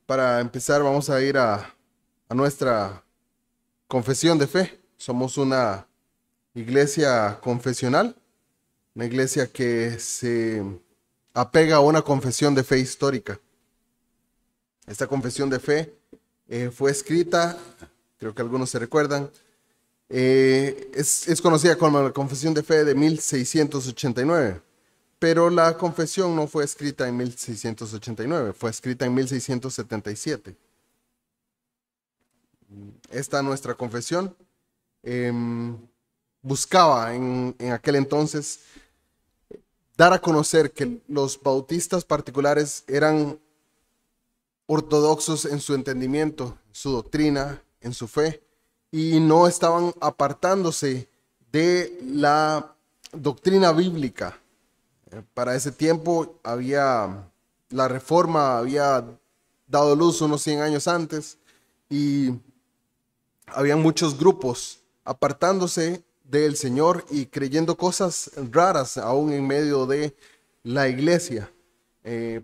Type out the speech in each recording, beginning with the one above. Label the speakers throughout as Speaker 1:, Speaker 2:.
Speaker 1: Para empezar, vamos a ir a nuestra confesión de fe. Somos una iglesia confesional, una iglesia que se apega a una confesión de fe histórica. Esta confesión de fe fue escrita, creo que algunos se recuerdan, es conocida como la Confesión de Fe de 1689, pero la confesión no fue escrita en 1689, fue escrita en 1677. Esta nuestra confesión buscaba en aquel entonces dar a conocer que los bautistas particulares eran ortodoxos en su entendimiento, su doctrina, en su fe, y no estaban apartándose de la doctrina bíblica. Para ese tiempo la reforma había dado luz unos 100 años antes y había muchos grupos apartándose del Señor y creyendo cosas raras aún en medio de la iglesia.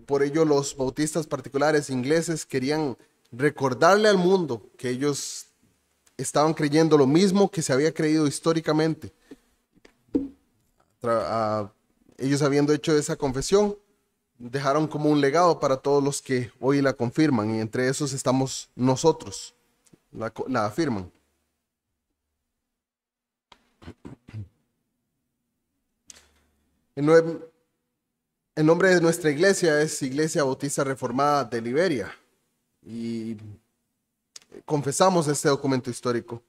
Speaker 1: Por ello los bautistas particulares ingleses querían recordarle al mundo que ellos estaban creyendo lo mismo que se había creído históricamente. Ellos habiendo hecho esa confesión, dejaron como un legado para todos los que hoy la confirman, y entre esos estamos nosotros, la afirman. El nombre de nuestra iglesia es Iglesia Bautista Reformada de Liberia, y confesamos este documento histórico.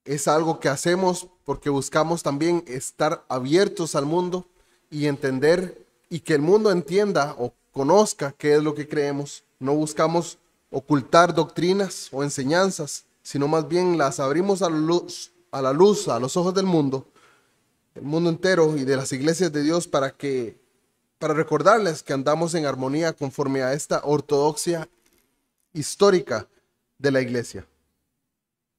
Speaker 1: Es algo que hacemos porque buscamos también estar abiertos al mundo y entender, y que el mundo entienda o conozca qué es lo que creemos. No buscamos ocultar doctrinas o enseñanzas, sino más bien las abrimos a la luz, a los ojos del mundo entero y de las iglesias de Dios, para recordarles que andamos en armonía conforme a esta ortodoxia histórica de la iglesia.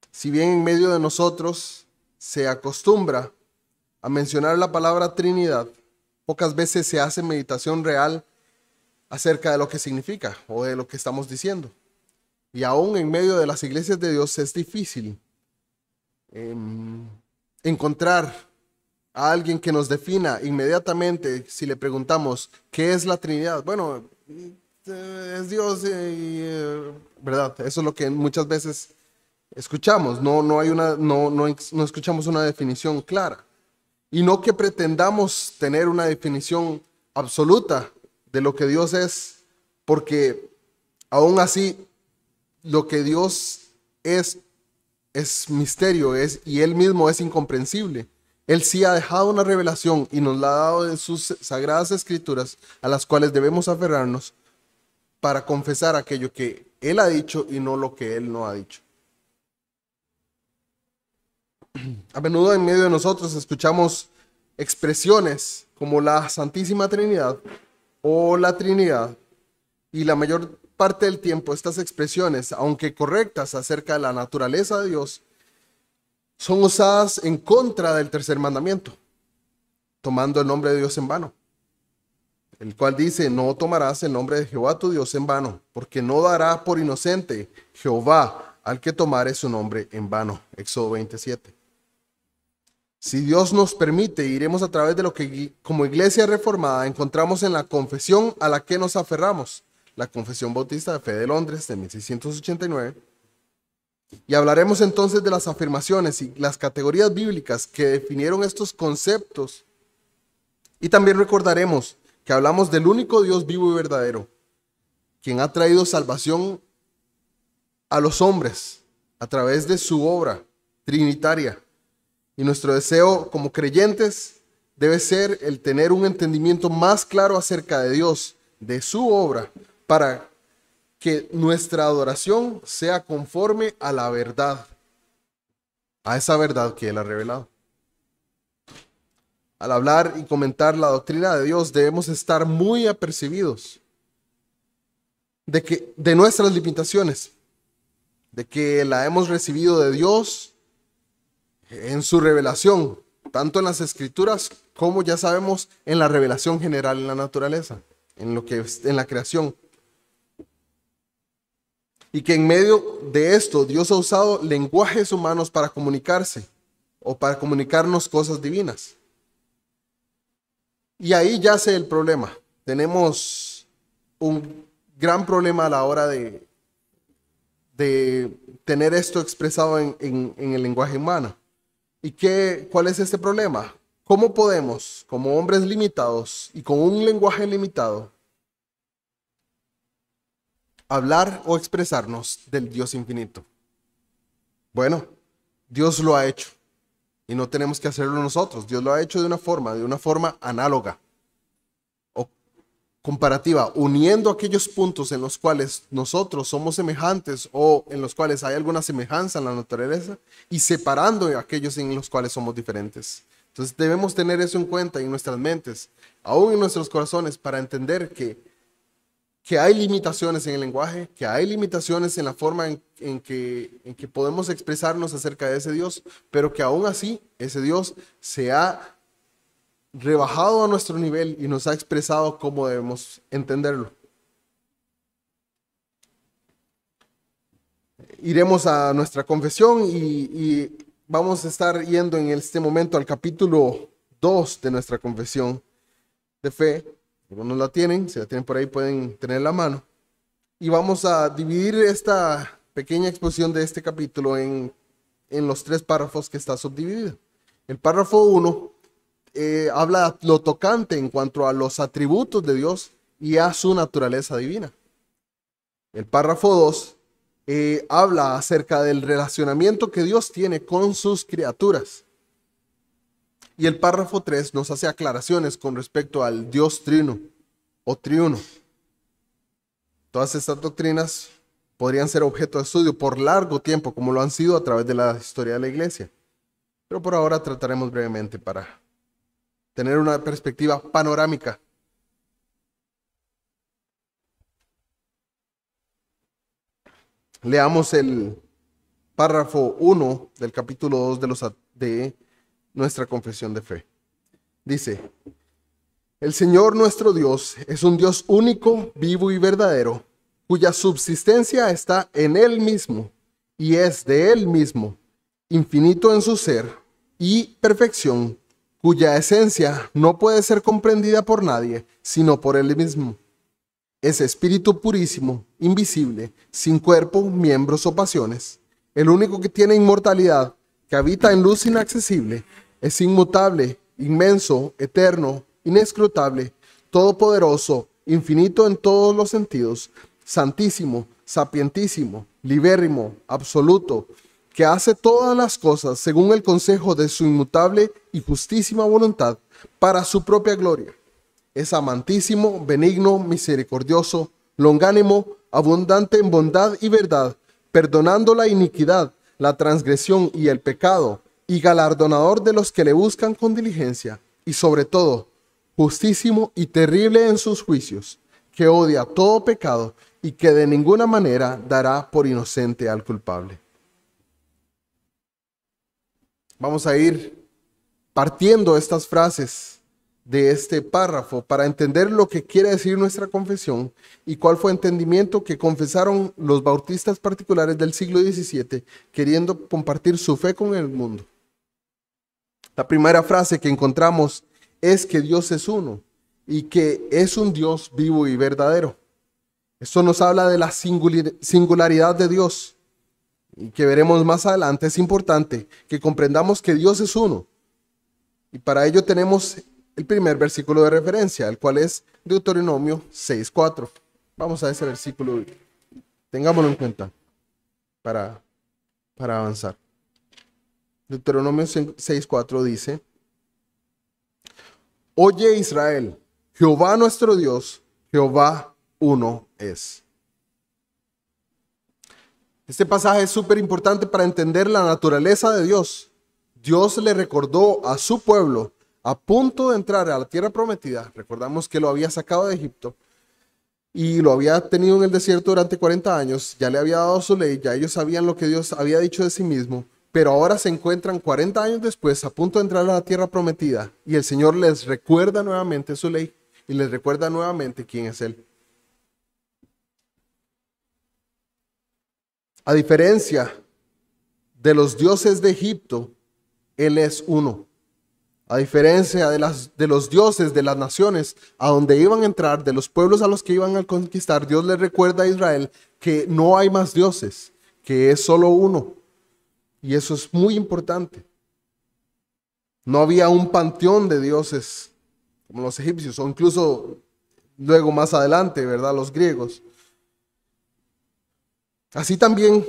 Speaker 1: Si bien en medio de nosotros se acostumbra a mencionar la palabra Trinidad, pocas veces se hace meditación real acerca de lo que significa o de lo que estamos diciendo. Y aún en medio de las iglesias de Dios es difícil encontrar a alguien que nos defina inmediatamente si le preguntamos ¿qué es la Trinidad? Bueno, es Dios, ¿verdad? Eso es lo que muchas veces escuchamos. No escuchamos una definición clara. Y no que pretendamos tener una definición absoluta de lo que Dios es, porque aún así lo que Dios es misterio, y Él mismo es incomprensible. Él sí ha dejado una revelación y nos la ha dado en sus sagradas escrituras, a las cuales debemos aferrarnos para confesar aquello que Él ha dicho y no lo que Él no ha dicho. A menudo en medio de nosotros escuchamos expresiones como la Santísima Trinidad o la Trinidad, y la mayor parte del tiempo estas expresiones, aunque correctas acerca de la naturaleza de Dios, son usadas en contra del tercer mandamiento, tomando el nombre de Dios en vano, el cual dice: no tomarás el nombre de Jehová tu Dios en vano, porque no dará por inocente Jehová al que tomare su nombre en vano. Éxodo 27. Si Dios nos permite, iremos a través de lo que como iglesia reformada encontramos en la confesión a la que nos aferramos, la Confesión Bautista de Fe de Londres de 1689. Y hablaremos entonces de las afirmaciones y las categorías bíblicas que definieron estos conceptos. Y también recordaremos que hablamos del único Dios vivo y verdadero, quien ha traído salvación a los hombres a través de su obra trinitaria. Y nuestro deseo como creyentes debe ser el tener un entendimiento más claro acerca de Dios, de su obra, para que nuestra adoración sea conforme a la verdad, a esa verdad que Él ha revelado. Al hablar y comentar la doctrina de Dios, debemos estar muy apercibidos de nuestras limitaciones, de que la hemos recibido de Dios en su revelación, tanto en las Escrituras como, ya sabemos, en la revelación general en la naturaleza, en la creación. Y que en medio de esto Dios ha usado lenguajes humanos para comunicarse o para comunicarnos cosas divinas. Y ahí yace el problema. Tenemos un gran problema a la hora de tener esto expresado en el lenguaje humano. ¿Y cuál es este problema? ¿Cómo podemos, como hombres limitados y con un lenguaje limitado, hablar o expresarnos del Dios infinito? Bueno, Dios lo ha hecho y no tenemos que hacerlo nosotros. Dios lo ha hecho de una forma análoga o comparativa, uniendo aquellos puntos en los cuales nosotros somos semejantes o en los cuales hay alguna semejanza en la naturaleza y separando aquellos en los cuales somos diferentes. Entonces debemos tener eso en cuenta en nuestras mentes, aún en nuestros corazones, para entender que hay limitaciones en el lenguaje, que hay limitaciones en la forma en que podemos expresarnos acerca de ese Dios, pero que aún así ese Dios se ha rebajado a nuestro nivel y nos ha expresado cómo debemos entenderlo. Iremos a nuestra confesión y vamos a estar yendo en este momento al capítulo 2 de nuestra confesión de fe. Algunos la tienen, si la tienen por ahí pueden tener la mano. Y vamos a dividir esta pequeña exposición de este capítulo en los 3 párrafos que está subdividido. El párrafo 1 habla lo tocante en cuanto a los atributos de Dios y a su naturaleza divina. El párrafo 2 habla acerca del relacionamiento que Dios tiene con sus criaturas. Y el párrafo 3 nos hace aclaraciones con respecto al Dios trino o triuno. Todas estas doctrinas podrían ser objeto de estudio por largo tiempo, como lo han sido a través de la historia de la iglesia. Pero por ahora trataremos brevemente para tener una perspectiva panorámica. Leamos el párrafo 1 del capítulo 2 de nuestra confesión de fe. Dice: el Señor nuestro Dios es un Dios único, vivo y verdadero, cuya subsistencia está en Él mismo y es de Él mismo, infinito en su ser y perfección, cuya esencia no puede ser comprendida por nadie, sino por Él mismo. Es espíritu purísimo, invisible, sin cuerpo, miembros o pasiones, el único que tiene inmortalidad, que habita en luz inaccesible, es inmutable, inmenso, eterno, inescrutable, todopoderoso, infinito en todos los sentidos, santísimo, sapientísimo, libérrimo, absoluto, que hace todas las cosas según el consejo de su inmutable y justísima voluntad para su propia gloria. Es amantísimo, benigno, misericordioso, longánimo, abundante en bondad y verdad, perdonando la iniquidad, la transgresión y el pecado, y galardonador de los que le buscan con diligencia, y sobre todo, justísimo y terrible en sus juicios, que odia todo pecado y que de ninguna manera dará por inocente al culpable. Vamos a ir partiendo estas frases de este párrafo para entender lo que quiere decir nuestra confesión y cuál fue el entendimiento que confesaron los bautistas particulares del siglo XVII, queriendo compartir su fe con el mundo. La primera frase que encontramos es que Dios es uno y que es un Dios vivo y verdadero. Esto nos habla de la singularidad de Dios y que veremos más adelante. Es importante que comprendamos que Dios es uno, y para ello tenemos el primer versículo de referencia, el cual es Deuteronomio 6:4. Vamos a ese versículo, tengámoslo en cuenta para avanzar. Deuteronomio 6:4 dice: oye Israel, Jehová nuestro Dios, Jehová uno es. Este pasaje es súper importante para entender la naturaleza de Dios. Dios le recordó a su pueblo a punto de entrar a la tierra prometida. Recordamos que lo había sacado de Egipto y lo había tenido en el desierto durante 40 años. Ya le había dado su ley, ya ellos sabían lo que Dios había dicho de sí mismo. Pero ahora se encuentran 40 años después a punto de entrar a la tierra prometida y el Señor les recuerda nuevamente su ley y les recuerda nuevamente quién es Él. A diferencia de los dioses de Egipto, Él es uno. A diferencia de los dioses de las naciones a donde iban a entrar, de los pueblos a los que iban a conquistar, Dios le recuerda a Israel que no hay más dioses, que es solo uno. Y eso es muy importante. No había un panteón de dioses como los egipcios, o incluso luego más adelante, ¿verdad? Los griegos. Así también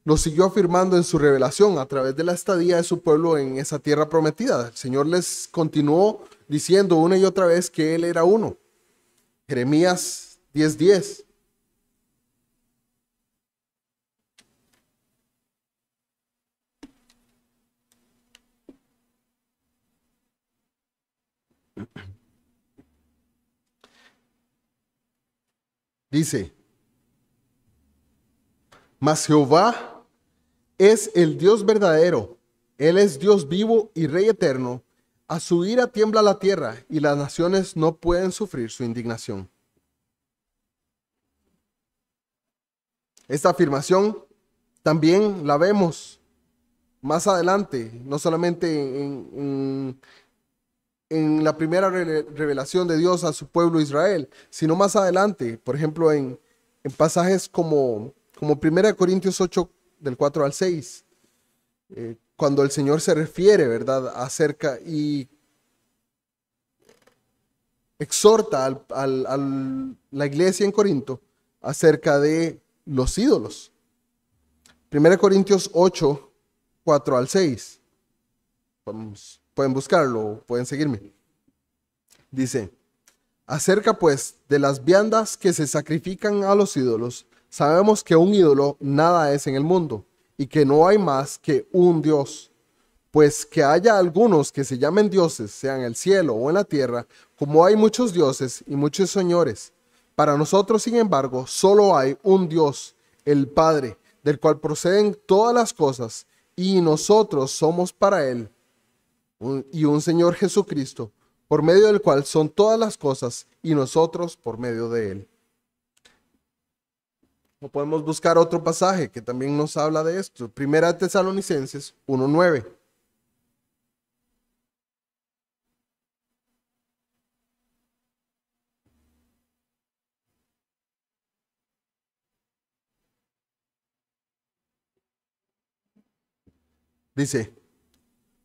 Speaker 1: lo siguió afirmando en su revelación a través de la estadía de su pueblo en esa tierra prometida. El Señor les continuó diciendo una y otra vez que Él era uno. Jeremías 10:10. Dice, mas Jehová es el Dios verdadero, Él es Dios vivo y Rey eterno. A su ira tiembla la tierra y las naciones no pueden sufrir su indignación. Esta afirmación también la vemos más adelante, no solamente en la primera revelación de Dios a su pueblo Israel, sino más adelante, por ejemplo, en pasajes como 1 Corintios 8, del 4 al 6, cuando el Señor se refiere, ¿verdad?, acerca y exhorta a la iglesia en Corinto acerca de los ídolos. 1 Corintios 8, 4 al 6. Pueden buscarlo, pueden seguirme. Dice, acerca pues de las viandas que se sacrifican a los ídolos, sabemos que un ídolo nada es en el mundo y que no hay más que un Dios. Pues que haya algunos que se llamen dioses, sea en el cielo o en la tierra, como hay muchos dioses y muchos señores. Para nosotros, sin embargo, solo hay un Dios, el Padre, del cual proceden todas las cosas, y nosotros somos para Él, y un Señor Jesucristo, por medio del cual son todas las cosas, y nosotros por medio de Él. O podemos buscar otro pasaje que también nos habla de esto. Primera Tesalonicenses 1:9. Dice,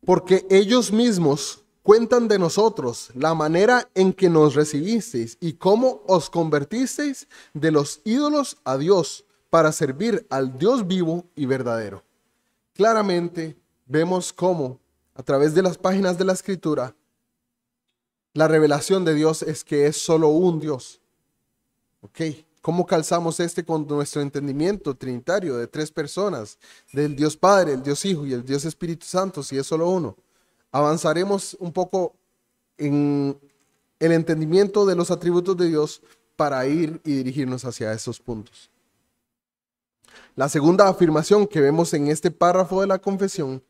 Speaker 1: porque ellos mismos cuentan de nosotros la manera en que nos recibisteis y cómo os convertisteis de los ídolos a Dios para servir al Dios vivo y verdadero. Claramente vemos cómo a través de las páginas de la Escritura la revelación de Dios es que es solo un Dios. ¿Ok? ¿Cómo calzamos con nuestro entendimiento trinitario de tres personas? Del Dios Padre, el Dios Hijo y el Dios Espíritu Santo, si es solo uno. Avanzaremos un poco en el entendimiento de los atributos de Dios para ir y dirigirnos hacia esos puntos. La segunda afirmación que vemos en este párrafo de la confesión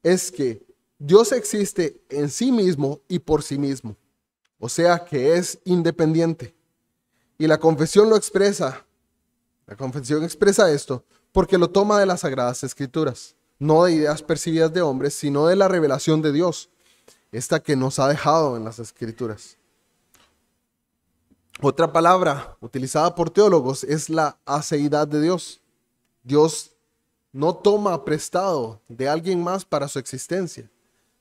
Speaker 1: es que Dios existe en sí mismo y por sí mismo. O sea que es independiente. Y la confesión expresa esto porque lo toma de las Sagradas Escrituras, no de ideas percibidas de hombres, sino de la revelación de Dios, esta que nos ha dejado en las Escrituras. Otra palabra utilizada por teólogos es la aceidad de Dios. Dios no toma prestado de alguien más para su existencia,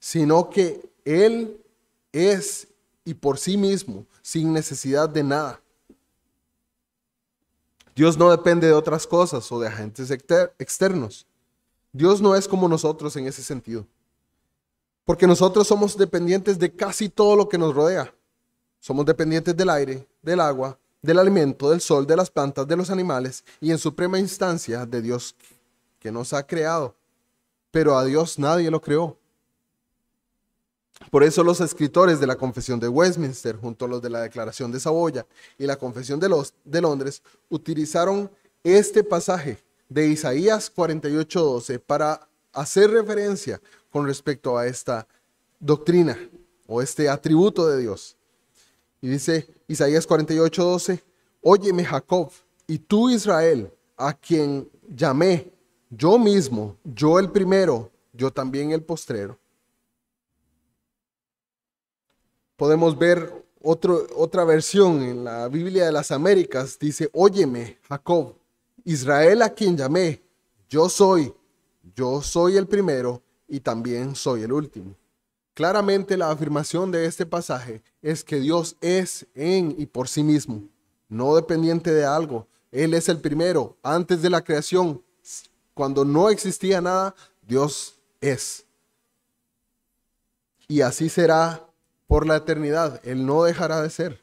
Speaker 1: sino que Él es y por sí mismo, sin necesidad de nada. Dios no depende de otras cosas o de agentes externos. Dios no es como nosotros en ese sentido. Porque nosotros somos dependientes de casi todo lo que nos rodea. Somos dependientes del aire, del agua, del alimento, del sol, de las plantas, de los animales y en suprema instancia de Dios que nos ha creado. Pero a Dios nadie lo creó. Por eso los escritores de la Confesión de Westminster, junto a los de la Declaración de Saboya y la Confesión de Londres, utilizaron este pasaje de Isaías 48:12 para hacer referencia con respecto a esta doctrina o este atributo de Dios. Y dice Isaías 48:12, óyeme Jacob, y tú Israel, a quien llamé, yo mismo, yo el primero, yo también el postrero. Podemos ver otra versión en la Biblia de las Américas. Dice, óyeme, Jacob, Israel a quien llamé, yo soy el primero y también soy el último. Claramente la afirmación de este pasaje es que Dios es en y por sí mismo, no dependiente de algo. Él es el primero, antes de la creación, cuando no existía nada, Dios es. Y así será por la eternidad. Él no dejará de ser.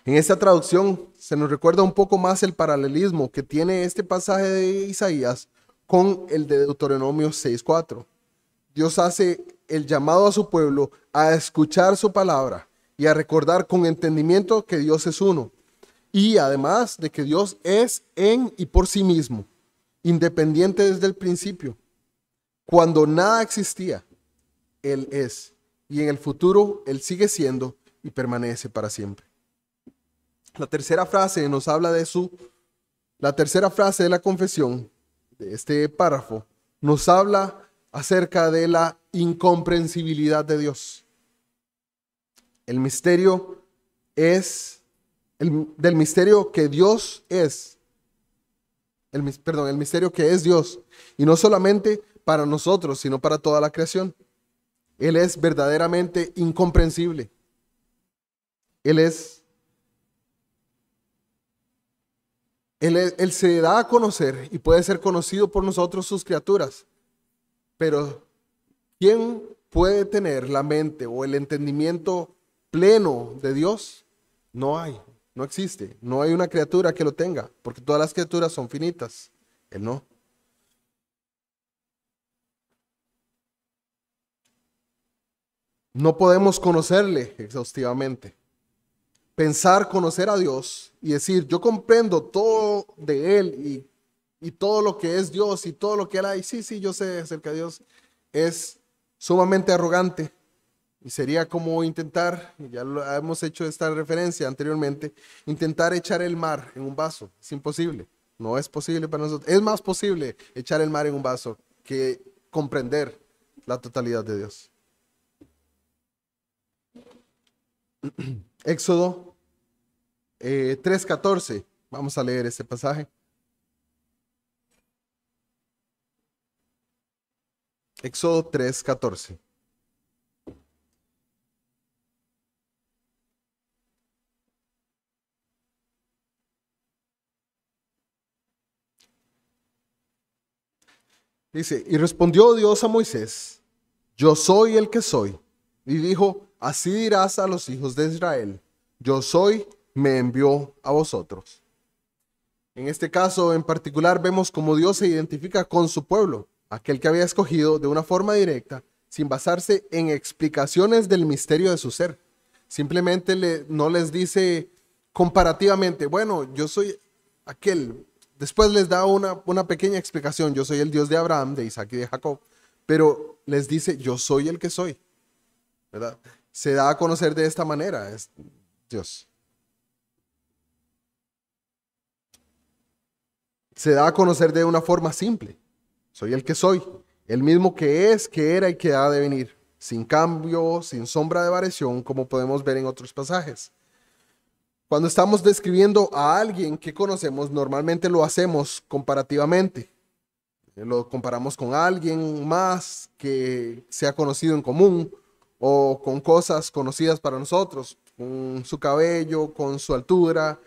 Speaker 1: En esta traducción se nos recuerda un poco más el paralelismo que tiene este pasaje de Isaías con el de Deuteronomio 6:4. Dios hace el llamado a su pueblo a escuchar su palabra y a recordar con entendimiento que Dios es uno. Y además de que Dios es en y por sí mismo, independiente desde el principio. Cuando nada existía, Él es. Y en el futuro, Él sigue siendo y permanece para siempre. La tercera frase nos habla de la tercera frase de la confesión, de este párrafo, nos habla acerca de la incomprensibilidad de Dios. El misterio es, del misterio que Dios es, el misterio que es Dios, y no solamente para nosotros, sino para toda la creación. Él es verdaderamente incomprensible. Él es, él se da a conocer y puede ser conocido por nosotros, sus criaturas, pero ¿quién puede tener la mente o el entendimiento pleno de Dios? No hay, no existe. No hay una criatura que lo tenga, porque todas las criaturas son finitas. Él no. No podemos conocerle exhaustivamente. Pensar conocer a Dios y decir, yo comprendo todo de Él y todo lo que es Dios y todo lo que Él hay. Sí, sí, yo sé acerca de Dios. Es sumamente arrogante. Y sería como intentar, ya lo hemos hecho esta referencia anteriormente, intentar echar el mar en un vaso. Es imposible. No es posible para nosotros. Es más posible echar el mar en un vaso que comprender la totalidad de Dios. Éxodo 3:14. Vamos a leer este pasaje. Éxodo 3:14. Dice, y respondió Dios a Moisés, yo soy el que soy. Y dijo, así dirás a los hijos de Israel, yo soy, me envió a vosotros. En este caso en particular vemos cómo Dios se identifica con su pueblo, aquel que había escogido de una forma directa, sin basarse en explicaciones del misterio de su ser. Simplemente no les dice comparativamente, bueno, yo soy aquel. Después les da una pequeña explicación, yo soy el Dios de Abraham, de Isaac y de Jacob, pero les dice, yo soy el que soy, ¿verdad? Se da a conocer de esta manera, es Dios. Se da a conocer de una forma simple. Soy el que soy, el mismo que es, que era y que ha de venir, sin cambio, sin sombra de variación, como podemos ver en otros pasajes. Cuando estamos describiendo a alguien que conocemos, normalmente lo hacemos comparativamente. Lo comparamos con alguien más que sea conocido en común o con cosas conocidas para nosotros, con su cabello, con su altura,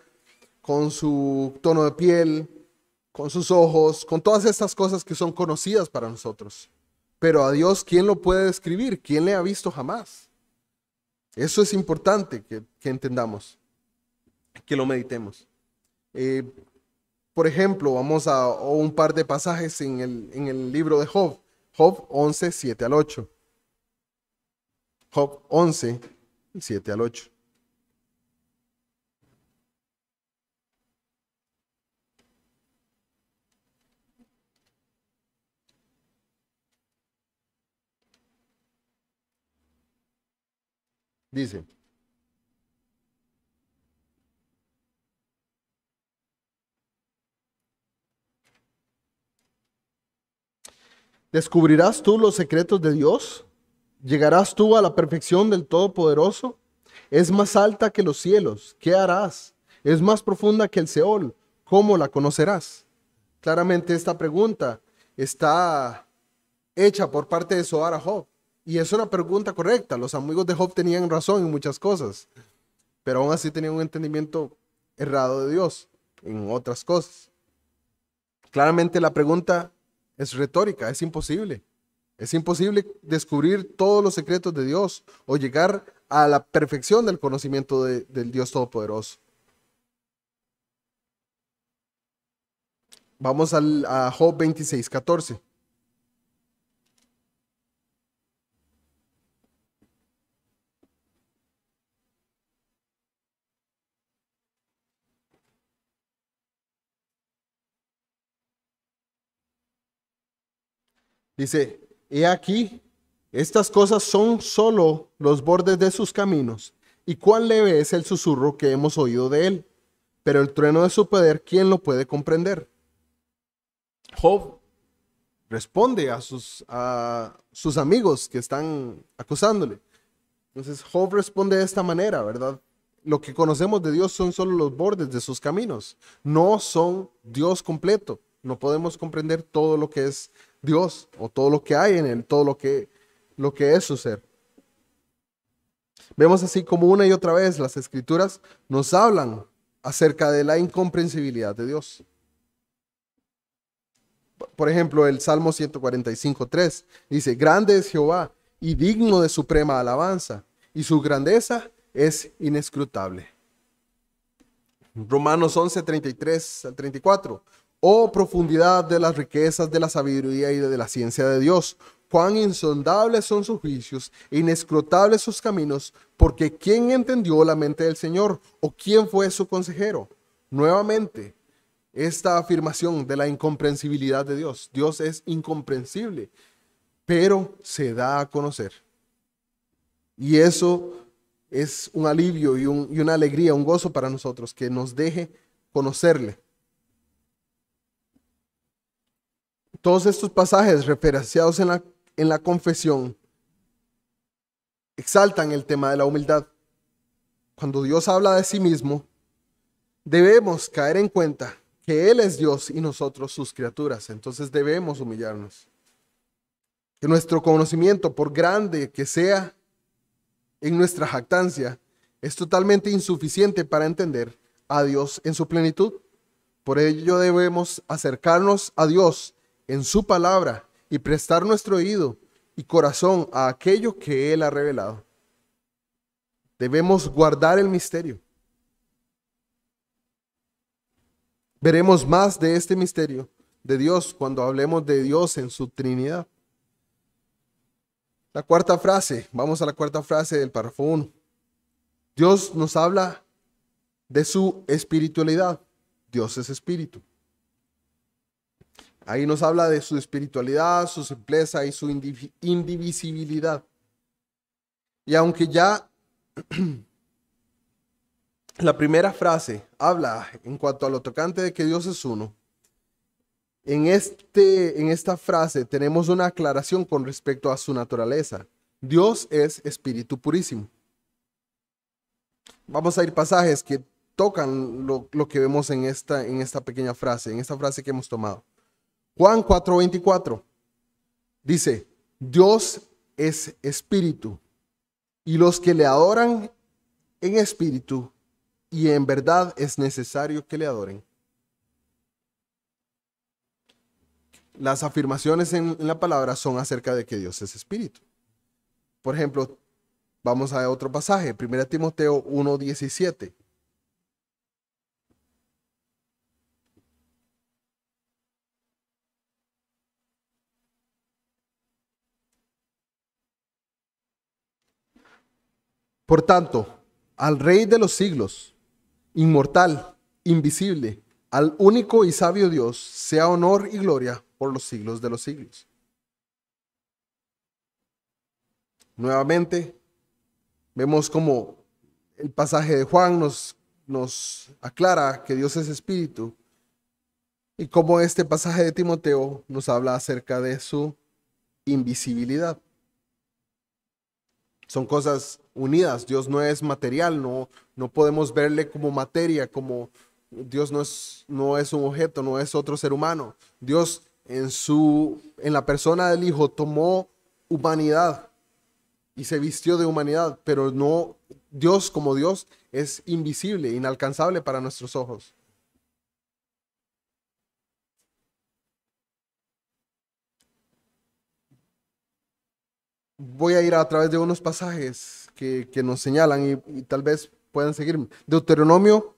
Speaker 1: con su tono de piel, con sus ojos, con todas estas cosas que son conocidas para nosotros. Pero a Dios, ¿quién lo puede describir? ¿Quién le ha visto jamás? Eso es importante que entendamos, que lo meditemos. Eh, por ejemplo, vamos a un par de pasajes en el libro de Job. Job 11, 7 al 8. Job 11, 7 al 8. Dice, ¿Descubrirás tú los secretos de Dios? ¿Llegarás tú a la perfección del Todopoderoso? Es más alta que los cielos. ¿Qué harás? Es más profunda que el Seol. ¿Cómo la conocerás? Claramente esta pregunta está hecha por parte de Zohar a Job. Y es una pregunta correcta. Los amigos de Job tenían razón en muchas cosas, pero aún así tenían un entendimiento errado de Dios en otras cosas. Claramente la pregunta es retórica, es imposible. Es imposible descubrir todos los secretos de Dios o llegar a la perfección del conocimiento del Dios Todopoderoso. Vamos a Job 26:14. Dice, he aquí, estas cosas son solo los bordes de sus caminos, y cuán leve es el susurro que hemos oído de él. Pero el trueno de su poder, ¿quién lo puede comprender? Job responde a sus amigos que están acusándole. Entonces Job responde de esta manera, ¿verdad? Lo que conocemos de Dios son solo los bordes de sus caminos, no son Dios completo. No podemos comprender todo lo que es Dios o todo lo que hay en él, todo lo que es su ser. Vemos así como una y otra vez las escrituras nos hablan acerca de la incomprensibilidad de Dios. Por ejemplo, el Salmo 145:3 dice, grande es Jehová y digno de suprema alabanza, y su grandeza es inescrutable. Romanos 11:33-34. Oh profundidad de las riquezas de la sabiduría y de la ciencia de Dios, cuán insondables son sus juicios, e inescrutables sus caminos, porque ¿quién entendió la mente del Señor? ¿O quién fue su consejero? Nuevamente, esta afirmación de la incomprensibilidad de Dios. Dios es incomprensible, pero se da a conocer. Y eso es un alivio y una alegría, un gozo para nosotros, que nos deje conocerle. Todos estos pasajes referenciados en la confesión exaltan el tema de la humildad. Cuando Dios habla de sí mismo, debemos caer en cuenta que Él es Dios y nosotros sus criaturas. Entonces debemos humillarnos. Que nuestro conocimiento, por grande que sea en nuestra jactancia, es totalmente insuficiente para entender a Dios en su plenitud. Por ello debemos acercarnos a Dios en su palabra y prestar nuestro oído y corazón a aquello que Él ha revelado. Debemos guardar el misterio. Veremos más de este misterio de Dios cuando hablemos de Dios en su Trinidad. La cuarta frase, vamos a la cuarta frase del párrafo 1. Dios nos habla de su espiritualidad. Dios es espíritu. Ahí nos habla de su espiritualidad, su simpleza y su indivisibilidad. Y aunque ya la primera frase habla en cuanto a lo tocante de que Dios es uno, en esta frase tenemos una aclaración con respecto a su naturaleza. Dios es espíritu purísimo. Vamos a ir pasajes que tocan lo que vemos en esta pequeña frase, en esta frase que hemos tomado. Juan 4:24 dice, Dios es espíritu y los que le adoran en espíritu y en verdad es necesario que le adoren. Las afirmaciones en la palabra son acerca de que Dios es espíritu. Por ejemplo, vamos a otro pasaje, 1 Timoteo 1:17. Por tanto, al Rey de los siglos, inmortal, invisible, al único y sabio Dios, sea honor y gloria por los siglos de los siglos. Nuevamente, vemos como el pasaje de Juan nos aclara que Dios es espíritu y como este pasaje de Timoteo nos habla acerca de su invisibilidad. Son cosas unidas. Dios no es material, no podemos verle como materia, como Dios no es un objeto, no es otro ser humano. Dios en la persona del Hijo tomó humanidad y se vistió de humanidad, pero no, Dios como Dios es invisible, inalcanzable para nuestros ojos. Voy a ir a través de unos pasajes que nos señalan y tal vez puedan seguirme. Deuteronomio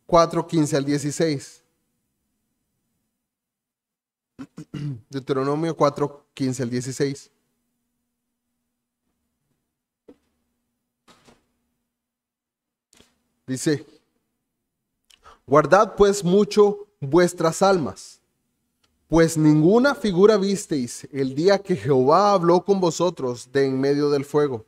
Speaker 1: 4:15 al 16. Deuteronomio 4:15 al 16. Dice, guardad pues mucho vuestras almas, pues ninguna figura visteis el día que Jehová habló con vosotros de en medio del fuego,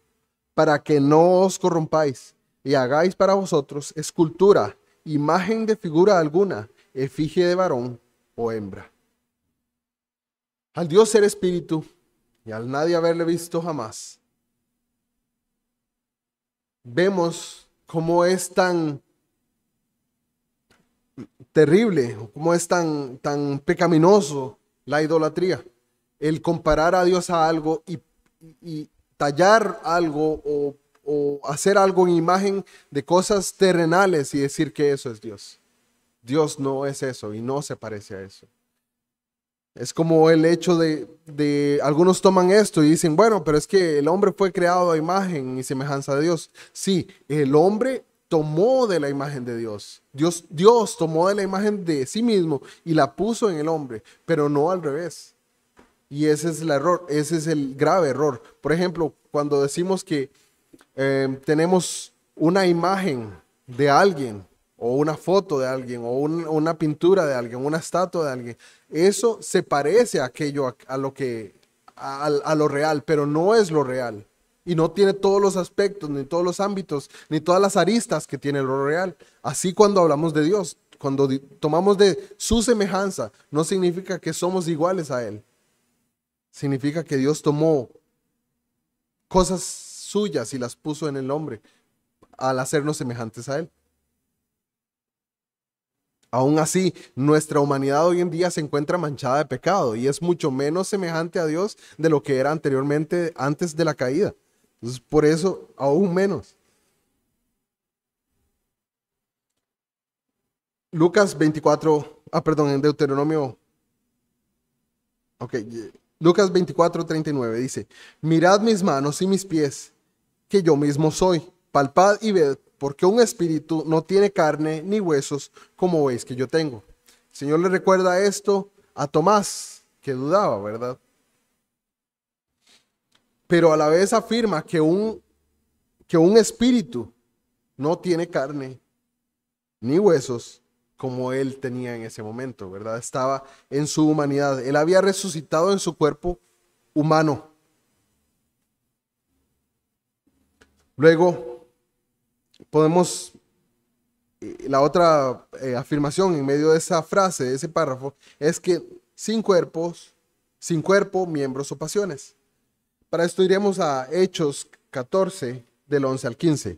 Speaker 1: para que no os corrompáis y hagáis para vosotros escultura, imagen de figura alguna, efigie de varón o hembra. Al Dios ser espíritu y al nadie haberle visto jamás, vemos cómo es tan terrible, cómo es tan pecaminoso la idolatría. El comparar a Dios a algo y tallar algo o hacer algo en imagen de cosas terrenales y decir que eso es Dios. Dios no es eso y no se parece a eso. Es como el hecho de algunos toman esto y dicen, bueno, pero es que el hombre fue creado a imagen y semejanza de Dios. Sí, el hombre tomó de la imagen de Dios. Dios tomó de la imagen de sí mismo y la puso en el hombre, pero no al revés. Y ese es el error, ese es el grave error. Por ejemplo, cuando decimos que tenemos una imagen de alguien, o una foto de alguien, o una pintura de alguien, una estatua de alguien, eso se parece a aquello, a lo real, pero no es lo real. Y no tiene todos los aspectos, ni todos los ámbitos, ni todas las aristas que tiene lo real. Así cuando hablamos de Dios, cuando tomamos de su semejanza, no significa que somos iguales a Él. Significa que Dios tomó cosas suyas y las puso en el hombre al hacernos semejantes a Él. Aún así, nuestra humanidad hoy en día se encuentra manchada de pecado y es mucho menos semejante a Dios de lo que era anteriormente, antes de la caída. Entonces, por eso, aún menos. Lucas 24, en Deuteronomio, ok, Lucas 24:39 dice, mirad mis manos y mis pies, que yo mismo soy. Palpad y ved, porque un espíritu no tiene carne ni huesos, como veis que yo tengo. El Señor le recuerda esto a Tomás, que dudaba, ¿verdad? Pero a la vez afirma que un espíritu no tiene carne ni huesos, como él tenía en ese momento, ¿verdad? Estaba en su humanidad. Él había resucitado en su cuerpo humano. Luego, podemos, la otra afirmación en medio de esa frase, de ese párrafo, es que sin cuerpo, miembros o pasiones. Para esto iremos a Hechos 14, del 11 al 15.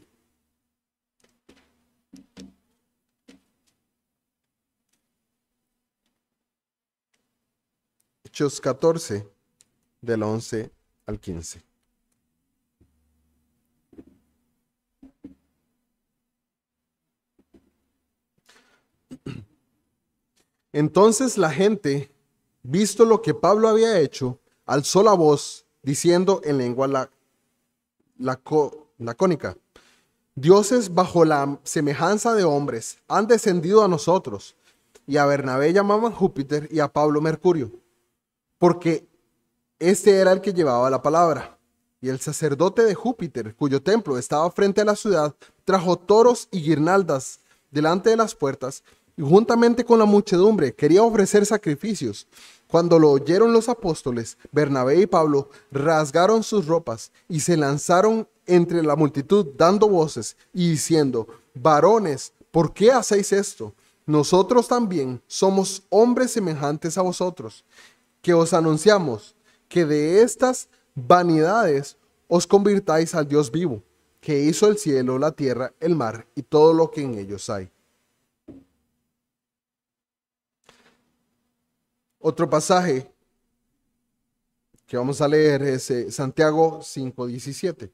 Speaker 1: Hechos 14, del 11 al 15. Entonces la gente, visto lo que Pablo había hecho, alzó la voz, diciendo en lengua lacónica, dioses bajo la semejanza de hombres han descendido a nosotros, y a Bernabé llamaban Júpiter y a Pablo Mercurio, porque este era el que llevaba la palabra. Y el sacerdote de Júpiter, cuyo templo estaba frente a la ciudad, trajo toros y guirnaldas delante de las puertas, y juntamente con la muchedumbre quería ofrecer sacrificios. Cuando lo oyeron los apóstoles, Bernabé y Pablo rasgaron sus ropas y se lanzaron entre la multitud dando voces y diciendo, varones, ¿por qué hacéis esto? Nosotros también somos hombres semejantes a vosotros, que os anunciamos que de estas vanidades os convirtáis al Dios vivo, que hizo el cielo, la tierra, el mar y todo lo que en ellos hay. Otro pasaje que vamos a leer es Santiago 5:17.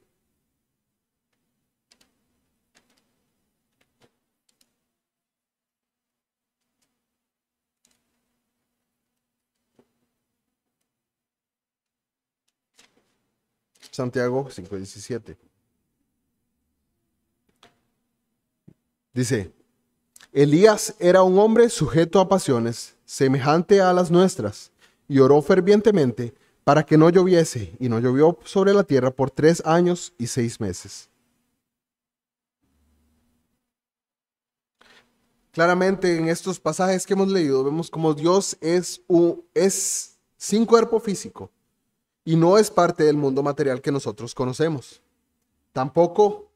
Speaker 1: Santiago 5:17. Dice, Elías era un hombre sujeto a pasiones, semejante a las nuestras, y oró fervientemente para que no lloviese, y no llovió sobre la tierra por 3 años y 6 meses. Claramente en estos pasajes que hemos leído vemos como Dios es sin cuerpo físico y no es parte del mundo material que nosotros conocemos. Tampoco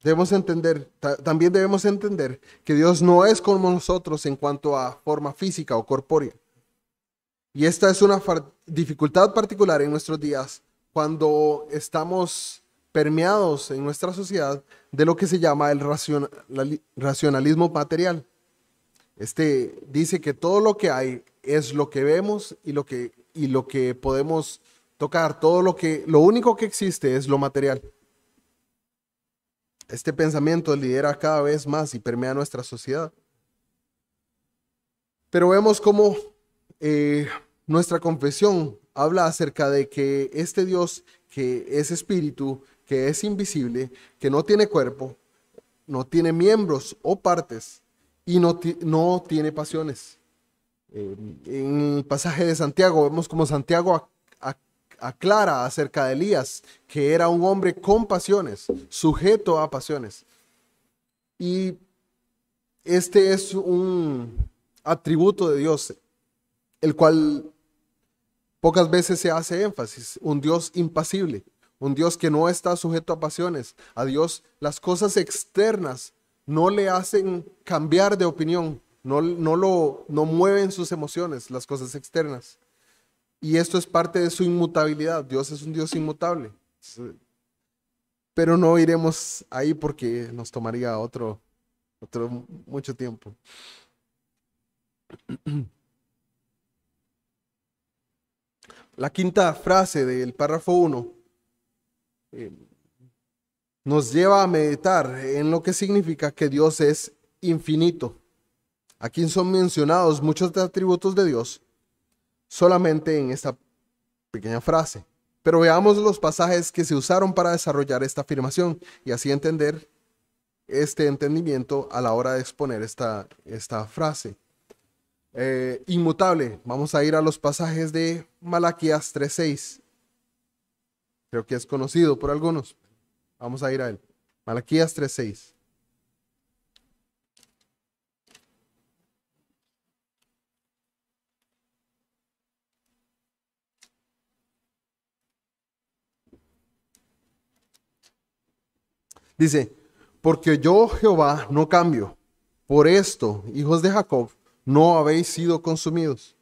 Speaker 1: debemos entender, también debemos entender que Dios no es como nosotros en cuanto a forma física o corpórea. Y esta es una dificultad particular en nuestros días cuando estamos permeados en nuestra sociedad de lo que se llama el racionalismo material. Este dice que todo lo que hay es lo que vemos y lo que podemos tocar. Lo único que existe es lo material. Este pensamiento lidera cada vez más y permea nuestra sociedad. Pero vemos cómo nuestra confesión habla acerca de que este Dios que es espíritu, que es invisible, que no tiene cuerpo, no tiene miembros o partes y no tiene pasiones. En el pasaje de Santiago vemos como Santiago aclara acerca de Elías, que era un hombre con pasiones, sujeto a pasiones. Y este es un atributo de Dios, el cual pocas veces se hace énfasis, un Dios impasible, un Dios que no está sujeto a pasiones. A Dios las cosas externas no le hacen cambiar de opinión, no mueven sus emociones, las cosas externas. Y esto es parte de su inmutabilidad. Dios es un Dios inmutable. Pero no iremos ahí porque nos tomaría otro mucho tiempo. La quinta frase del párrafo 1 nos lleva a meditar en lo que significa que Dios es infinito. Aquí son mencionados muchos de atributos de Dios solamente en esta pequeña frase. Pero veamos los pasajes que se usaron para desarrollar esta afirmación y así entender este entendimiento a la hora de exponer esta frase. Inmutable. Vamos a ir a los pasajes de Malaquías 3:6. Creo que es conocido por algunos. Vamos a ir a él. Malaquías 3:6. Dice, porque yo Jehová no cambio. Por esto, hijos de Jacob, no habéis sido consumidos.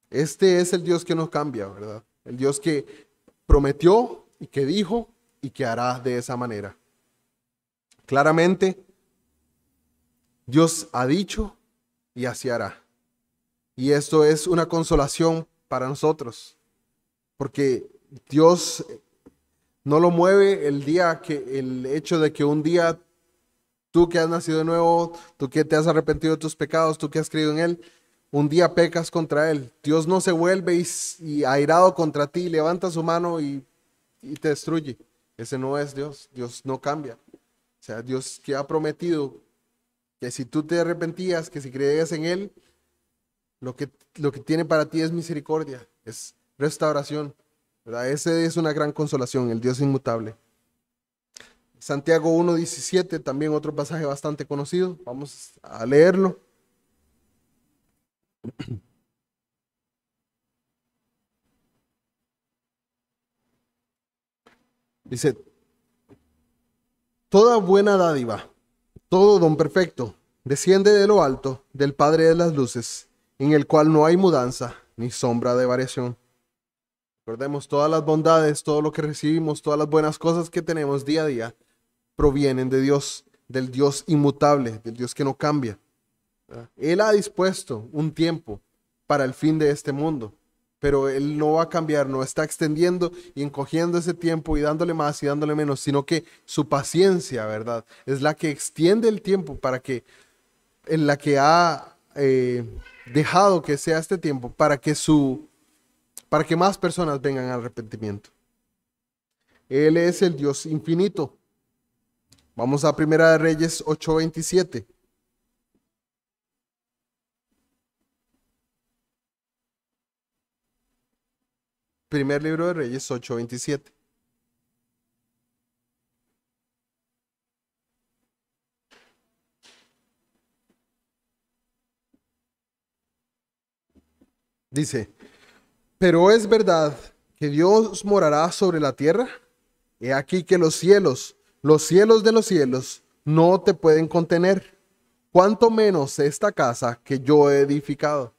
Speaker 1: Este es el Dios que no cambia, ¿verdad? El Dios que prometió y que dijo y que hará de esa manera. Claramente, Dios ha dicho y así hará. Y esto es una consolación para nosotros, porque Dios no lo mueve el hecho de que un día tú que has nacido de nuevo, tú que te has arrepentido de tus pecados, tú que has creído en Él, un día pecas contra Él. Dios no se vuelve y airado contra ti, levanta su mano y te destruye. Ese no es Dios. Dios no cambia. O sea, Dios que ha prometido que si tú te arrepentías, que si creías en Él, lo que tiene para ti es misericordia, es restauración, ¿verdad? Ese es una gran consolación, el Dios inmutable. Santiago 1:17, también otro pasaje bastante conocido. Vamos a leerlo. Dice, toda buena dádiva, todo don perfecto, desciende de lo alto, del Padre de las luces, en el cual no hay mudanza ni sombra de variación. Recordemos, todas las bondades, todo lo que recibimos, todas las buenas cosas que tenemos día a día, provienen de Dios, del Dios inmutable, del Dios que no cambia. ¿Verdad? Él ha dispuesto un tiempo para el fin de este mundo, pero Él no va a cambiar, no está extendiendo y encogiendo ese tiempo y dándole más y dándole menos, sino que su paciencia, ¿verdad? Es la que extiende el tiempo para que, en la que ha dejado que sea este tiempo, para que más personas vengan al arrepentimiento. Él es el Dios infinito. Vamos a Primera de Reyes 8:27. Primer libro de Reyes 8:27. Dice, pero es verdad que Dios morará sobre la tierra. He aquí que los cielos de los cielos, no te pueden contener, cuanto menos esta casa que yo he edificado.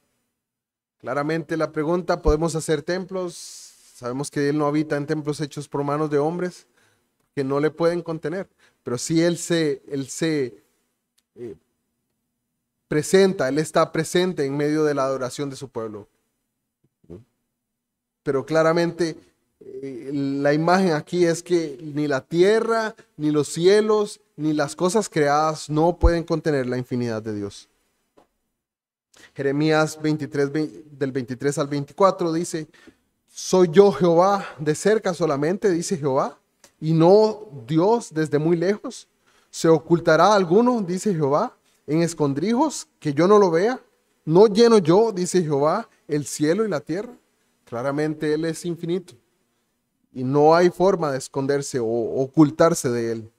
Speaker 1: Claramente la pregunta, ¿podemos hacer templos? Sabemos que Él no habita en templos hechos por manos de hombres que no le pueden contener, pero sí Él se eh, presenta, Él está presente en medio de la adoración de su pueblo. Pero claramente la imagen aquí es que ni la tierra, ni los cielos, ni las cosas creadas no pueden contener la infinidad de Dios. Jeremías 23, del 23 al 24 dice, soy yo Jehová de cerca solamente, dice Jehová, y no Dios desde muy lejos. ¿Se ocultará alguno, dice Jehová, en escondrijos que yo no lo vea? ¿No lleno yo, dice Jehová, el cielo y la tierra? Claramente Él es infinito y no hay forma de esconderse o ocultarse de Él.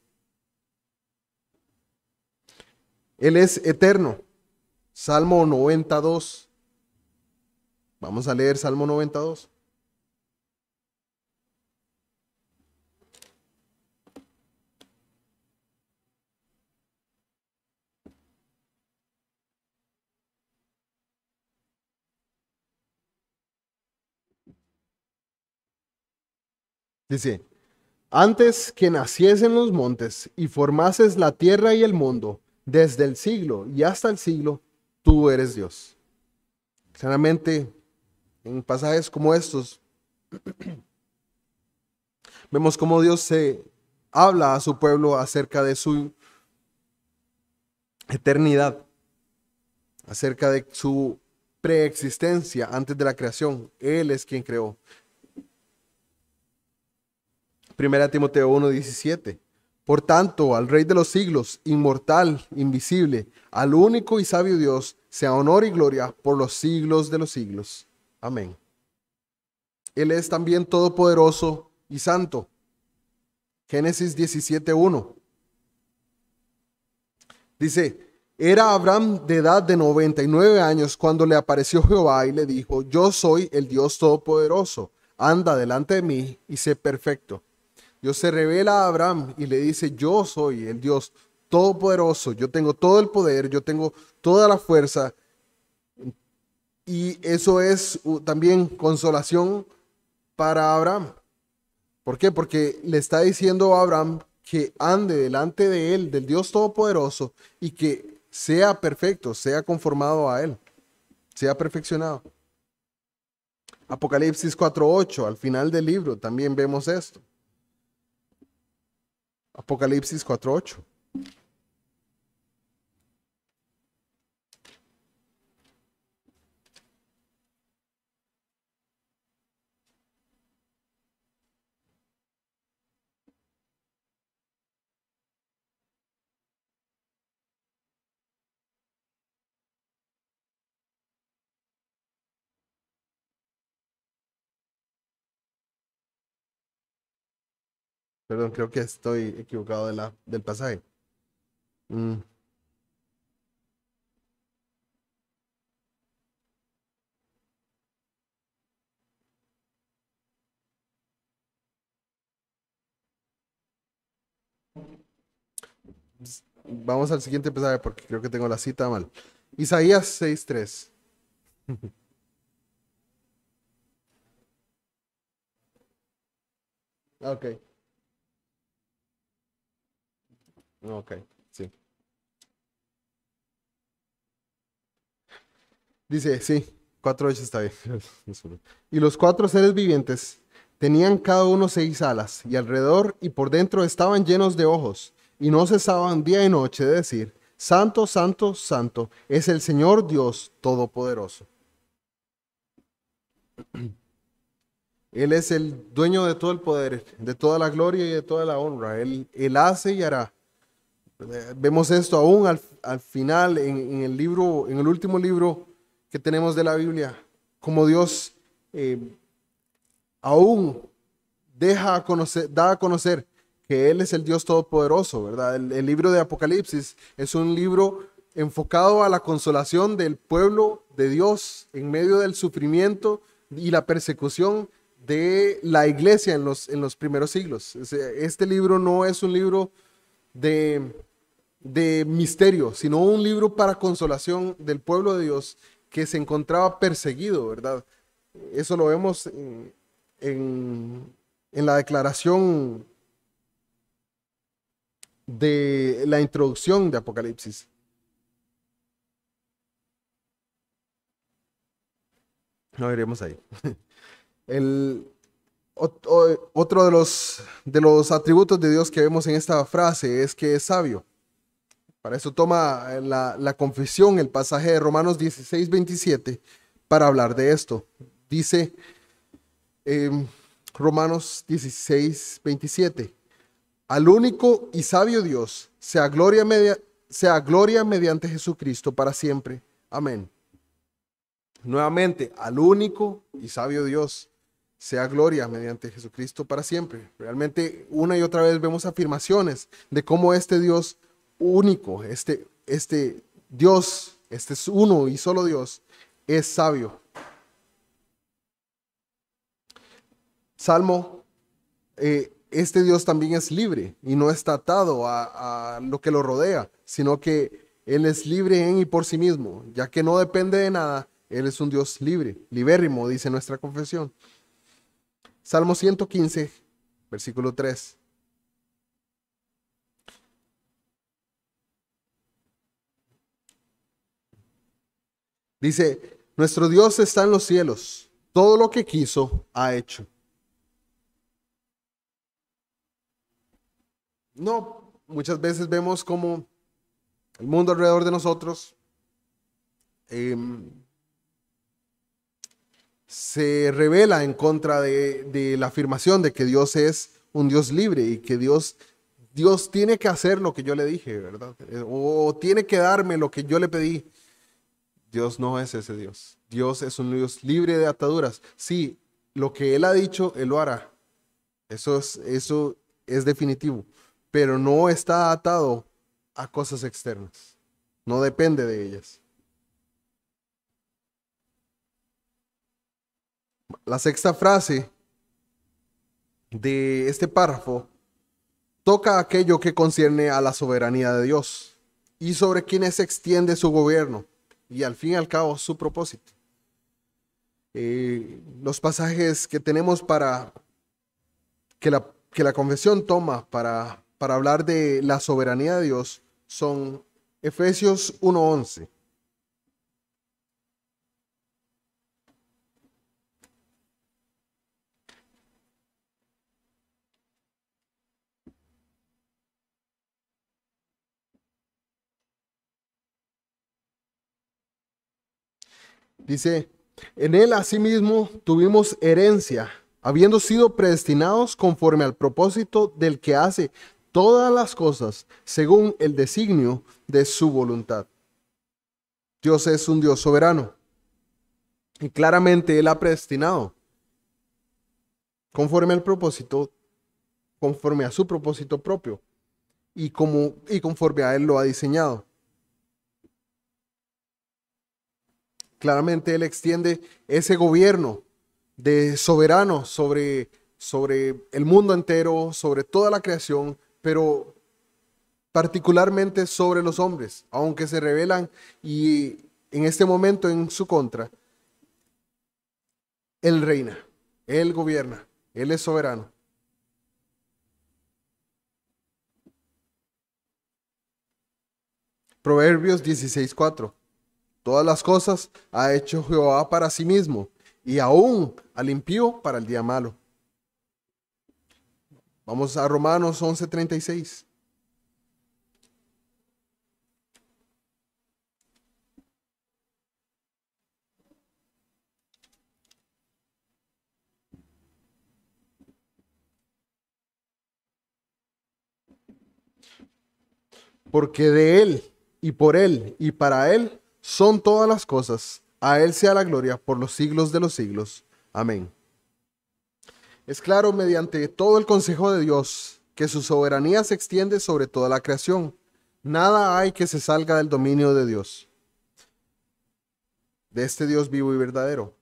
Speaker 1: Él es eterno. Salmo 92. Vamos a leer Salmo 92. Dice, antes que naciesen los montes y formases la tierra y el mundo, desde el siglo y hasta el siglo, tú eres Dios. Claramente, en pasajes como estos, vemos cómo Dios se habla a su pueblo acerca de su eternidad, acerca de su preexistencia antes de la creación. Él es quien creó. Primera Timoteo 1:17. Por tanto, al Rey de los siglos, inmortal, invisible, al único y sabio Dios, sea honor y gloria por los siglos de los siglos. Amén. Él es también todopoderoso y santo. Génesis 17:1. Dice, era Abraham de edad de 99 años cuando le apareció Jehová y le dijo, yo soy el Dios todopoderoso, anda delante de mí y sé perfecto. Dios se revela a Abraham y le dice, yo soy el Dios todopoderoso, yo tengo todo el poder, yo tengo toda la fuerza. Y eso es también consolación para Abraham. ¿Por qué? Porque le está diciendo a Abraham que ande delante de él, del Dios todopoderoso, y que sea perfecto, sea conformado a él, sea perfeccionado. Apocalipsis 4:8, al final del libro también vemos esto. Apocalipsis 4:8. Perdón, creo que estoy equivocado del pasaje. Mm, Vamos al siguiente pasaje porque creo que tengo la cita mal. Isaías 6:3. Ok, ok, sí. Dice, sí, 4:8 está bien. Y los cuatro seres vivientes tenían cada uno 6 alas, y alrededor y por dentro estaban llenos de ojos, y no cesaban día y noche de decir, Santo, Santo, Santo, es el Señor Dios Todopoderoso. Él es el dueño de todo el poder, de toda la gloria y de toda la honra. Él hace y hará. Vemos esto aún al final en el libro, en el último libro que tenemos de la Biblia, como Dios eh, aún deja a conocer, da a conocer que Él es el Dios Todopoderoso, ¿verdad? El libro de Apocalipsis es un libro enfocado a la consolación del pueblo de Dios en medio del sufrimiento y la persecución de la iglesia en los primeros siglos. Este libro no es un libro de, de misterio, sino un libro para consolación del pueblo de Dios que se encontraba perseguido, ¿verdad? Eso lo vemos en, en la declaración de la introducción de Apocalipsis. No veremos ahí. El, Otro de los atributos de Dios que vemos en esta frase es que es sabio. Para eso toma la confesión, el pasaje de Romanos 16:27, para hablar de esto. Dice Romanos 16:27, al único y sabio Dios, sea gloria mediante Jesucristo para siempre. Amén. Nuevamente, al único y sabio Dios, sea gloria mediante Jesucristo para siempre. Realmente una y otra vez vemos afirmaciones de cómo este Dios único, este Dios, este es uno y solo Dios, es sabio. Salmo, este Dios también es libre y no está atado a lo que lo rodea, sino que Él es libre en y por sí mismo, ya que no depende de nada. Él es un Dios libre, libérrimo, dice nuestra confesión. Salmo 115, versículo 3. Dice, nuestro Dios está en los cielos, todo lo que quiso ha hecho. No, muchas veces vemos como el mundo alrededor de nosotros em, se revela en contra de la afirmación de que Dios es un Dios libre y que Dios tiene que hacer lo que yo le dije, ¿verdad? O tiene que darme lo que yo le pedí. Dios no es ese Dios. Dios es un Dios libre de ataduras. Sí, lo que Él ha dicho, Él lo hará. Eso es definitivo. Pero no está atado a cosas externas. No depende de ellas. La sexta frase de este párrafo toca aquello que concierne a la soberanía de Dios y sobre quienes se extiende su gobierno y al fin y al cabo su propósito. Los pasajes que tenemos para que la confesión toma para hablar de la soberanía de Dios son Efesios 1:11. Dice, en él asimismo tuvimos herencia, habiendo sido predestinados conforme al propósito del que hace todas las cosas según el designio de su voluntad. Dios es un Dios soberano y claramente Él ha predestinado conforme al propósito, conforme a su propósito propio y conforme a Él lo ha diseñado. Claramente Él extiende ese gobierno de soberano sobre el mundo entero, sobre toda la creación, pero particularmente sobre los hombres, aunque se rebelan y en este momento en su contra, Él reina, Él gobierna, Él es soberano. Proverbios 16:4. Todas las cosas ha hecho Jehová para sí mismo, y aún al impío para el día malo. Vamos a Romanos 11:36. Porque de Él, y por Él, y para Él son todas las cosas. A Él sea la gloria por los siglos de los siglos. Amén. Es claro mediante todo el consejo de Dios que su soberanía se extiende sobre toda la creación. Nada hay que se salga del dominio de Dios, de este Dios vivo y verdadero.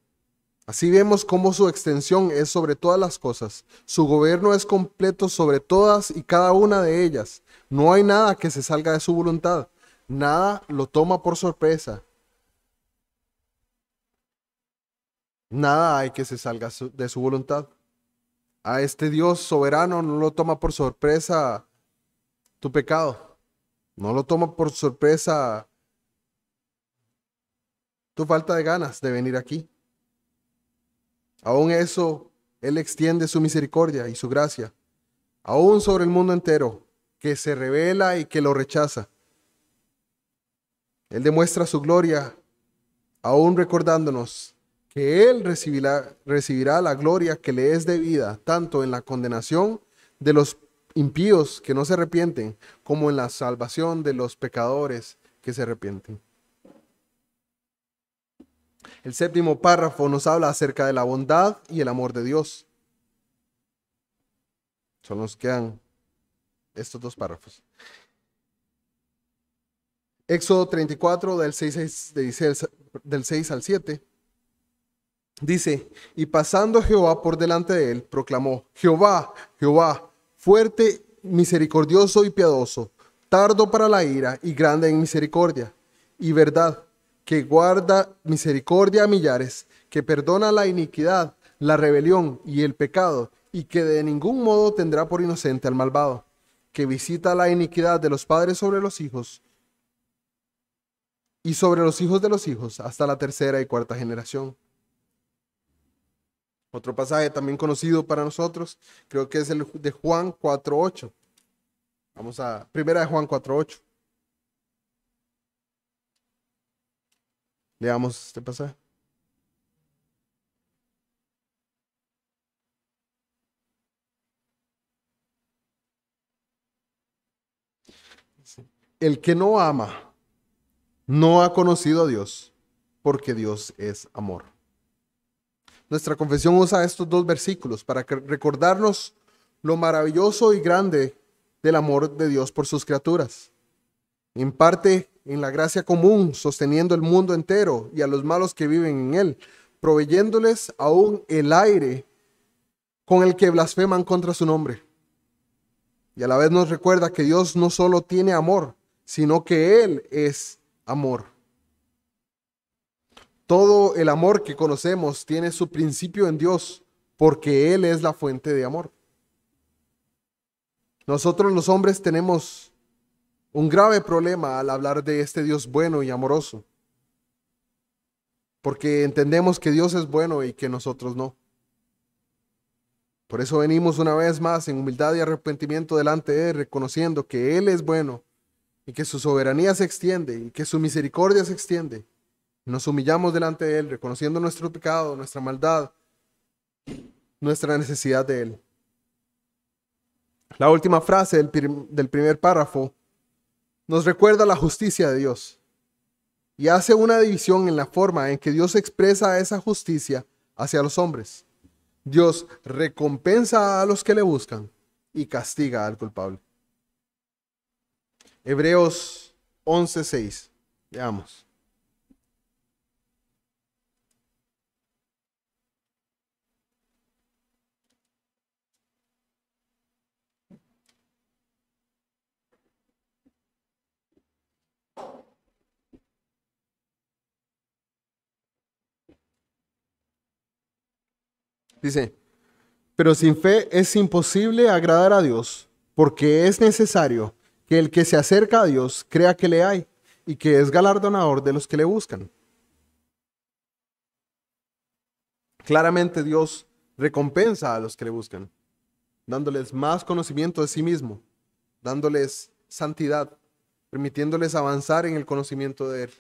Speaker 1: Así vemos cómo su extensión es sobre todas las cosas. Su gobierno es completo sobre todas y cada una de ellas. No hay nada que se salga de su voluntad. Nada lo toma por sorpresa. Nada hay que se salga de su voluntad. A este Dios soberano no lo toma por sorpresa tu pecado. No lo toma por sorpresa tu falta de ganas de venir aquí. Aún eso, Él extiende su misericordia y su gracia, aún sobre el mundo entero, que se revela y que lo rechaza. Él demuestra su gloria, aún recordándonos que Él recibirá la gloria que le es debida, tanto en la condenación de los impíos que no se arrepienten, como en la salvación de los pecadores que se arrepienten. El séptimo párrafo nos habla acerca de la bondad y el amor de Dios. Solo nos quedan estos dos párrafos. Éxodo 34, del 6 al 7, dice: y pasando Jehová por delante de él, proclamó: Jehová, Jehová, fuerte, misericordioso y piadoso, tardo para la ira y grande en misericordia y verdad, que guarda misericordia a millares, que perdona la iniquidad, la rebelión y el pecado, y que de ningún modo tendrá por inocente al malvado, que visita la iniquidad de los padres sobre los hijos, y sobre los hijos de los hijos, hasta la tercera y cuarta generación. Otro pasaje también conocido para nosotros, creo que es el de Juan 4:8. Vamos a primera de Juan 4:8. Leamos este pasaje. El que no ama no ha conocido a Dios, porque Dios es amor. Nuestra confesión usa estos dos versículos para recordarnos lo maravilloso y grande del amor de Dios por sus criaturas. En parte, en la gracia común, sosteniendo el mundo entero y a los malos que viven en él, proveyéndoles aún el aire con el que blasfeman contra su nombre. Y a la vez nos recuerda que Dios no solo tiene amor, sino que Él es amor. Todo el amor que conocemos tiene su principio en Dios, porque Él es la fuente de amor. Nosotros los hombres tenemos un grave problema al hablar de este Dios bueno y amoroso, porque entendemos que Dios es bueno y que nosotros no. Por eso venimos una vez más en humildad y arrepentimiento delante de Él, reconociendo que Él es bueno y que su soberanía se extiende y que su misericordia se extiende. Nos humillamos delante de Él, reconociendo nuestro pecado, nuestra maldad, nuestra necesidad de Él. La última frase del primer párrafo nos recuerda la justicia de Dios y hace una división en la forma en que Dios expresa esa justicia hacia los hombres. Dios recompensa a los que le buscan y castiga al culpable. Hebreos 11:6. Veamos. Dice: pero sin fe es imposible agradar a Dios, porque es necesario que el que se acerca a Dios crea que le hay y que es galardonador de los que le buscan. Claramente Dios recompensa a los que le buscan, dándoles más conocimiento de sí mismo, dándoles santidad, permitiéndoles avanzar en el conocimiento de Él.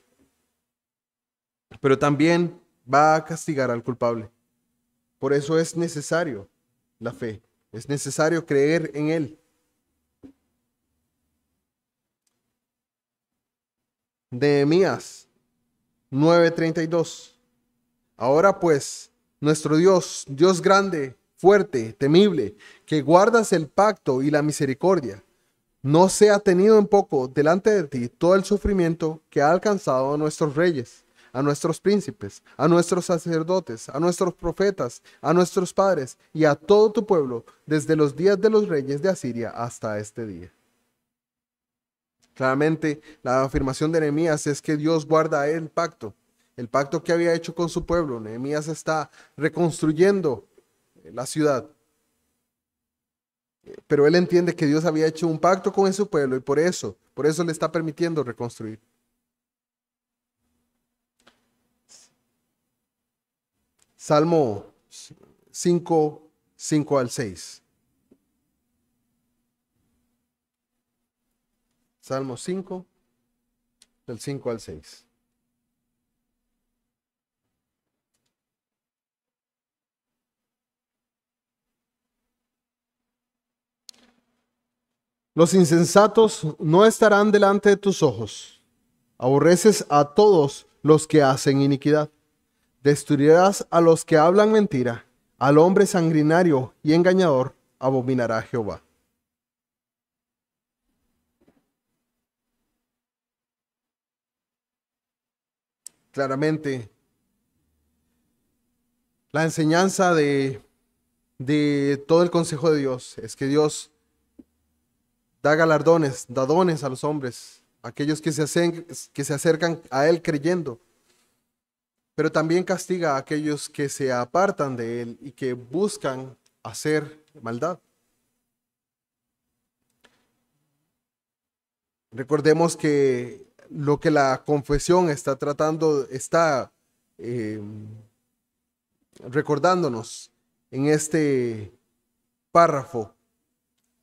Speaker 1: Pero también va a castigar al culpable. Por eso es necesario la fe, es necesario creer en Él. Nehemías 9:32. Ahora pues, nuestro Dios, Dios grande, fuerte, temible, que guardas el pacto y la misericordia, no sea tenido en poco delante de ti todo el sufrimiento que ha alcanzado a nuestros reyes, a nuestros príncipes, a nuestros sacerdotes, a nuestros profetas, a nuestros padres y a todo tu pueblo, desde los días de los reyes de Asiria hasta este día. Claramente, la afirmación de Nehemías es que Dios guarda el pacto que había hecho con su pueblo. Nehemías está reconstruyendo la ciudad, pero él entiende que Dios había hecho un pacto con su pueblo y por eso le está permitiendo reconstruir. Salmo 5, 5 al 6. Salmo 5, del 5 al 6. Los insensatos no estarán delante de tus ojos. Aborreces a todos los que hacen iniquidad. Destruirás a los que hablan mentira. Al hombre sanguinario y engañador abominará Jehová. Claramente, la enseñanza de todo el consejo de Dios es que Dios da galardones, da dones a los hombres, aquellos que se acercan a Él creyendo, pero también castiga a aquellos que se apartan de Él y que buscan hacer maldad. Recordemos que lo que la confesión está recordándonos en este párrafo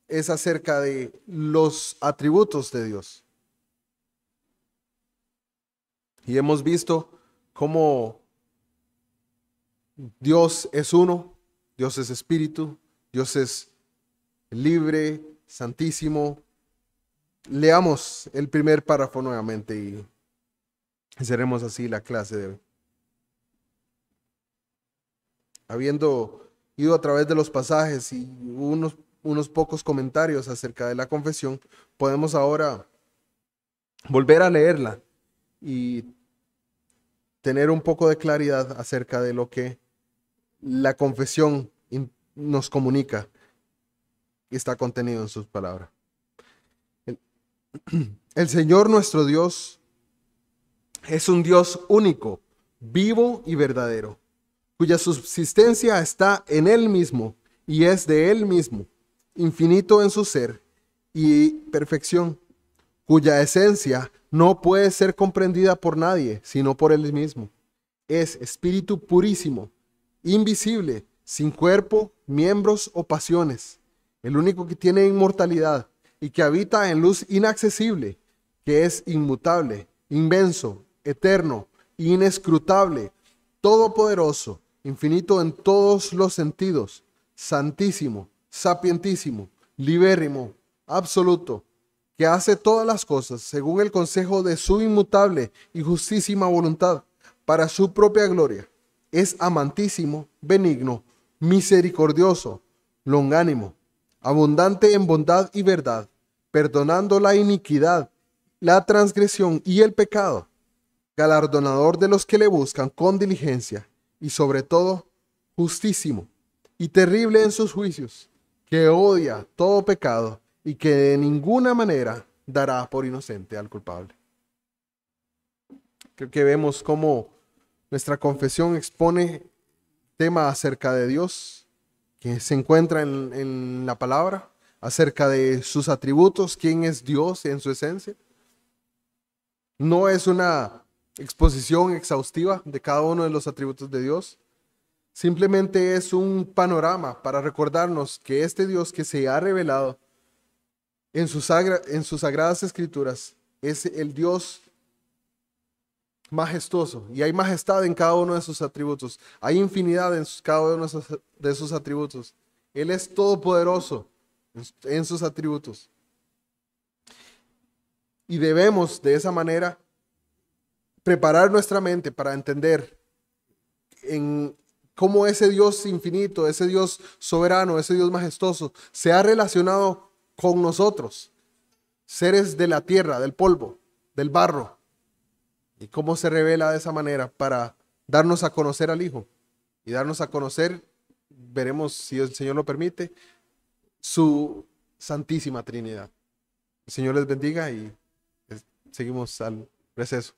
Speaker 1: es acerca de los atributos de Dios. Y hemos visto cómo Dios es uno, Dios es espíritu, Dios es libre, santísimo. Leamos el primer párrafo nuevamente y cerremos así la clase de hoy. Habiendo ido a través de los pasajes y unos pocos comentarios acerca de la confesión, podemos ahora volver a leerla y tener un poco de claridad acerca de lo que la confesión nos comunica y está contenido en sus palabras. El Señor nuestro Dios es un Dios único, vivo y verdadero, cuya subsistencia está en Él mismo y es de Él mismo, infinito en su ser y perfección, cuya esencia no puede ser comprendida por nadie, sino por Él mismo. Es espíritu purísimo, invisible, sin cuerpo, miembros o pasiones, el único que tiene inmortalidad y que habita en luz inaccesible, que es inmutable, inmenso, eterno, inescrutable, todopoderoso, infinito en todos los sentidos, santísimo, sapientísimo, libérrimo, absoluto, que hace todas las cosas según el consejo de su inmutable y justísima voluntad, para su propia gloria. Es amantísimo, benigno, misericordioso, longánimo, abundante en bondad y verdad, perdonando la iniquidad, la transgresión y el pecado, galardonador de los que le buscan con diligencia, y sobre todo, justísimo y terrible en sus juicios, que odia todo pecado y que de ninguna manera dará por inocente al culpable. Creo que vemos cómo nuestra confesión expone tema acerca de Dios, que se encuentra en la palabra, acerca de sus atributos, quién es Dios en su esencia. No es una exposición exhaustiva de cada uno de los atributos de Dios. Simplemente es un panorama para recordarnos que este Dios que se ha revelado en sus sagradas escrituras es el Dios majestuoso, y hay majestad en cada uno de sus atributos. Hay infinidad en cada uno de sus atributos. Él es todopoderoso en sus atributos. Y debemos de esa manera preparar nuestra mente para entender en cómo ese Dios infinito, ese Dios soberano, ese Dios majestuoso se ha relacionado con nosotros, seres de la tierra, del polvo, del barro, y cómo se revela de esa manera para darnos a conocer al Hijo y darnos a conocer, veremos si el Señor lo permite, su Santísima Trinidad. El Señor les bendiga y seguimos al receso.